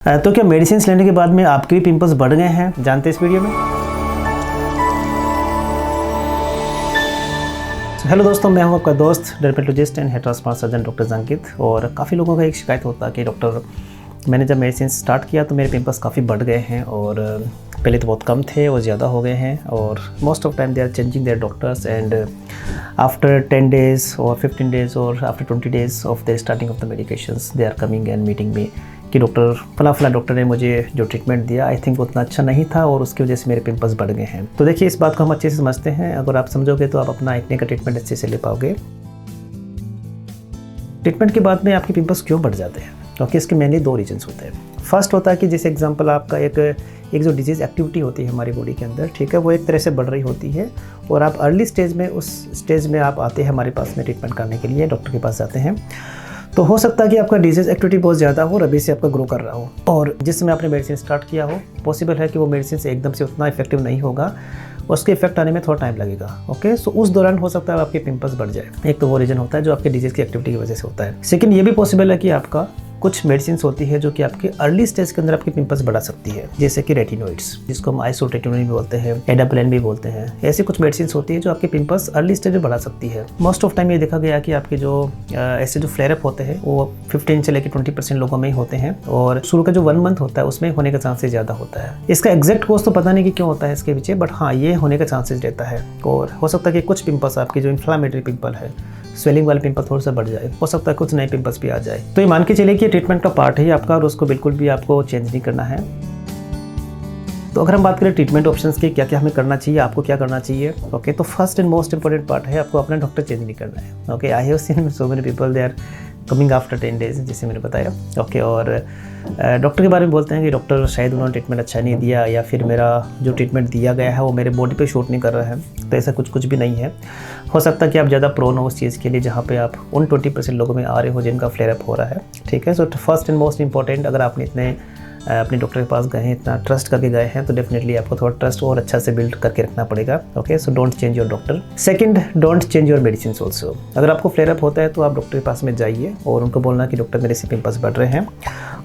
तो क्या मेडिसिन लेने के बाद में आपके भी पिंपल्स बढ़ गए हैं, जानते हैं इस वीडियो में। हेलो दोस्तों, मैं हूं आपका दोस्त dermatologist and hair transplant surgeon doctor Ankit. और काफ़ी लोगों का एक शिकायत होता है कि डॉक्टर मैंने जब मेडिसिन स्टार्ट किया तो मेरे पिंपल्स काफ़ी बढ़ गए हैं और पहले तो बहुत कम थे और ज़्यादा हो गए हैं। और most of time they are changing their doctors and after 10 days और 15 days और after 20 days of the starting of the medications they are coming and meeting me कि डॉक्टर फला डॉक्टर ने मुझे जो ट्रीटमेंट दिया आई थिंक उतना अच्छा नहीं था और उसकी वजह से मेरे पिंपल्स बढ़ गए हैं। तो देखिए, इस बात को हम अच्छे से समझते हैं। अगर आप समझोगे तो आप अपना एक्ने का ट्रीटमेंट अच्छे से ले पाओगे। ट्रीटमेंट के बाद में आपके पिंपल्स क्यों बढ़ जाते हैं? क्योंकि इसके मेनली दो रीजन्स होते हैं। फर्स्ट होता है कि जैसे एग्जांपल आपका एक जो डिजीज़ एक्टिविटी होती है हमारी बॉडी के अंदर, ठीक है, वो एक तरह से बढ़ रही होती है और आप अर्ली स्टेज में उस स्टेज में आप आते हैं हमारे पास में ट्रीटमेंट करने के लिए, डॉक्टर के पास जाते हैं। तो हो सकता है कि आपका डिजीज़ एक्टिविटी बहुत ज़्यादा हो और अभी से आपका ग्रो कर रहा हो और जिस समय आपने मेडिसिन स्टार्ट किया हो पॉसिबल है कि वो मेडिसिन से एकदम से उतना इफेक्टिव नहीं होगा, उसके इफेक्ट आने में थोड़ा टाइम लगेगा। ओके, सो उस दौरान हो सकता है आपके पिंपल्स बढ़ जाए। एक तो वो रीजन होता है जो आपके डिजीज़ की एक्टिविटी की वजह से होता है। सेकंड, ये भी पॉसिबल है कि आपका कुछ मेडिसिन होती है जो कि आपके अर्ली स्टेज के अंदर आपके पिंपल्स बढ़ा सकती है, जैसे कि रेटिनोइड्स, जिसको हम आइसोट्रेटिनोइन भी बोलते हैं, एडाप्लेन भी बोलते हैं। ऐसी कुछ मेडिसिन होती है जो आपके पिंपल्स अर्ली स्टेज में बढ़ा सकती है। मोस्ट ऑफ टाइम ये देखा गया कि आपके जो ऐसे जो फ्लेयर अप होते हैं वो 15 से लेकर 20% लोगों में ही होते हैं और शुरू का जो 1 month होता है उसमें होने का चांसेस ज़्यादा होता है। इसका एग्जैक्ट कोर्स तो पता नहीं कि क्यों होता है इसके पीछे, बट हाँ, ये होने का चांसेस रहता है। और हो सकता है कि कुछ पिंपल्स आपके जो इन्फ्लामेटरी पिंपल है, स्वेलिंग वाले पिंपल थोड़ा सा बढ़ जाए, हो सकता है कुछ नए पिंपल्स भी आ जाए। तो ये मान के चलिए कि ट्रीटमेंट का पार्ट है आपका और उसको बिल्कुल भी आपको चेंज नहीं करना है। तो अगर हम बात करें ट्रीटमेंट ऑप्शंस की, क्या क्या हमें करना चाहिए, आपको क्या करना चाहिए। ओके, तो first and most important part है आपको अपना डॉक्टर चेंज नहीं करना है। Okay, I have seen so many people they are coming after 10 days, जैसे मैंने बताया। ओके, और डॉक्टर के बारे में बोलते हैं कि डॉक्टर शायद उन्होंने ट्रीटमेंट अच्छा नहीं दिया या फिर मेरा जो ट्रीटमेंट दिया गया है वो मेरे बॉडी पे शूट नहीं कर रहा है। तो ऐसा कुछ भी नहीं है। हो सकता है कि आप ज़्यादा प्रोन हो उस चीज़ के लिए जहाँ पे आप उन 20% लोगों में आ रहे हो जिनका फ्लेयर अप हो रहा है। ठीक है, so first and most important, अगर आपने इतने अपने डॉक्टर के पास गए हैं, इतना ट्रस्ट करके गए हैं, तो डेफिनेटली आपको थोड़ा ट्रस्ट और अच्छा से बिल्ड करके रखना पड़ेगा। Okay, so don't change your doctor. Second, don't change your medicine also. अगर आपको फ्लेयर अप होता है तो आप डॉक्टर के पास में जाइए और उनको बोलना कि डॉक्टर मेरे से पिंपल्स बढ़ रहे हैं।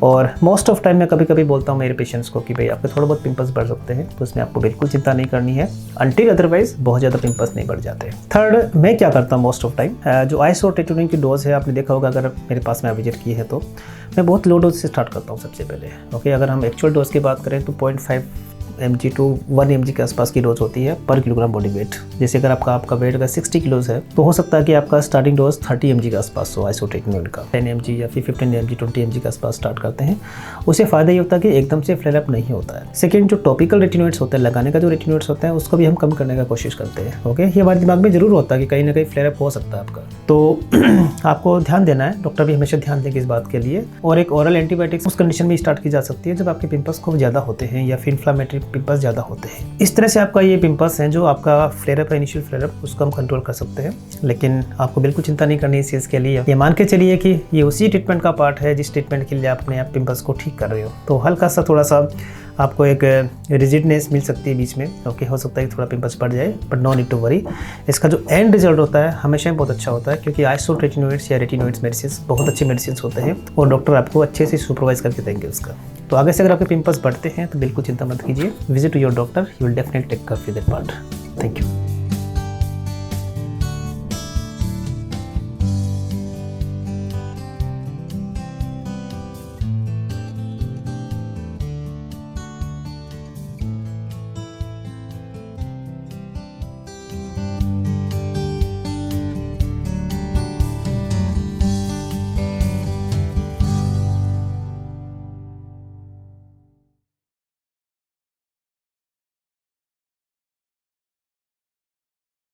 और मोस्ट ऑफ टाइम मैं कभी बोलता हूँ मेरे पेशेंट्स को कि भाई आपके थोड़ा बहुत पिंपल्स बढ़ सकते हैं, तो उसमें आपको बिल्कुल चिंता नहीं करनी है अनटिल अदरवाइज बहुत ज़्यादा पिंपल्स नहीं बढ़ जाते। थर्ड, मैं क्या करता हूँ मोस्ट ऑफ टाइम, जो आइसोट्रेटिनोइन की डोज है आपने देखा होगा अगर मेरे पास में विजिट की है तो मैं बहुत लो डोज से स्टार्ट करता हूँ सबसे पहले। ओके, अगर हम एक्चुअल डोज की बात करें तो 0.5 mg टू 1 mg के आसपास की डोज होती है पर किलोग्राम बॉडी वेट। जैसे अगर आपका वेट अगर 60 किलोज है तो हो सकता है कि आपका स्टार्टिंग डोज 30 mg के आसपास हो आइसोट्रेटिनोइन का। 10 mg या फिर 15 mg 20 mg के आसपास स्टार्ट करते हैं। उससे फ़ायदा ये होता है कि एकदम से फ्लेयर अप नहीं होता है। सेकेंड, जो टॉपिकल रेटिनोइड्स होते हैं, लगाने का जो रेटिनोइड्स होता है उसको भी हम कम करने का कोशिश करते हैं। ओके, ये हमारे दिमाग में जरूर होता है कि कहीं ना कहीं फ्लेयर अप हो सकता है आपका, तो आपको ध्यान देना है। डॉक्टर भी हमेशा ध्यान देंगे इस बात के लिए। और एक ओरल एंटीबायोटिक्स उस कंडीशन में स्टार्ट की जा सकती है जब आपके पिंपल्स खूब ज़्यादा होते हैं या फिर इन्फ्लामेटरी पिंपल्स ज़्यादा होते हैं। इस तरह से आपका ये पिंपल्स हैं जो आपका फ्लेयर अप है, इनिशियल फ्लेयर अप, उसको हम कंट्रोल कर सकते हैं। लेकिन आपको बिल्कुल चिंता नहीं करनी है इस चीज़ के लिए। ये मान के चलिए कि ये उसी ट्रीटमेंट का पार्ट है जिस ट्रीटमेंट के लिए आप अपने पिंपल्स को ठीक कर रहे हो। तो हल्का सा थोड़ा सा आपको एक रिजिडनेस मिल सकती है बीच में। ओके, हो सकता है कि थोड़ा पिंपल्स बढ़ जाए, but no need to worry. इसका जो एंड रिजल्ट होता है हमेशा बहुत अच्छा होता है, क्योंकि आइसोट्रेटिनोइड्स या रेटिनोइड्स मेडिसिन बहुत अच्छे मेडिसिन होते हैं और डॉक्टर आपको अच्छे से सुपरवाइज करके देंगे उसका। तो आगे से अगर आपके पिंपल्स बढ़ते हैं तो बिल्कुल चिंता मत कीजिए, visit to your doctor, you will definitely take care of that part. Thank you.